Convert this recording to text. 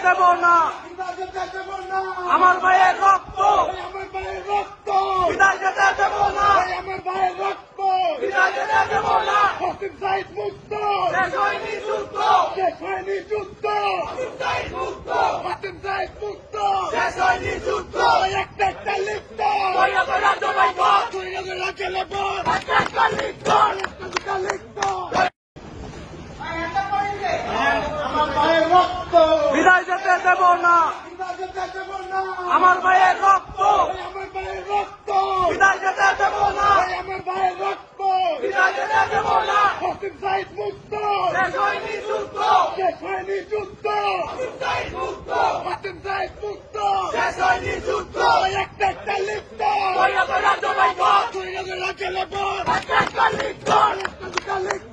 দেব না, আমার ভাইয়ের রক্ত বিদায় যেতে দেব না, বিদায় যেতে দেব না। শেষ হয়নি যুদ্ধ, শেষ হয়নি যুদ্ধ, শেষ হয়নি যুদ্ধ। একটা লিপ্ত রাজ্য একটা লিপ্ত বিদায় যেতে দেব না, আমার ভাইয়ের রক্ত বিদায় যেতে দেব না, বিদায় যেতে দেব না। শেষ হয়নি যুদ্ধ, শেষ হয়নি যুদ্ধ, শেষ হয়নি যুদ্ধ। একটা লিপ্ত রাজ্য একটা লিপ্ত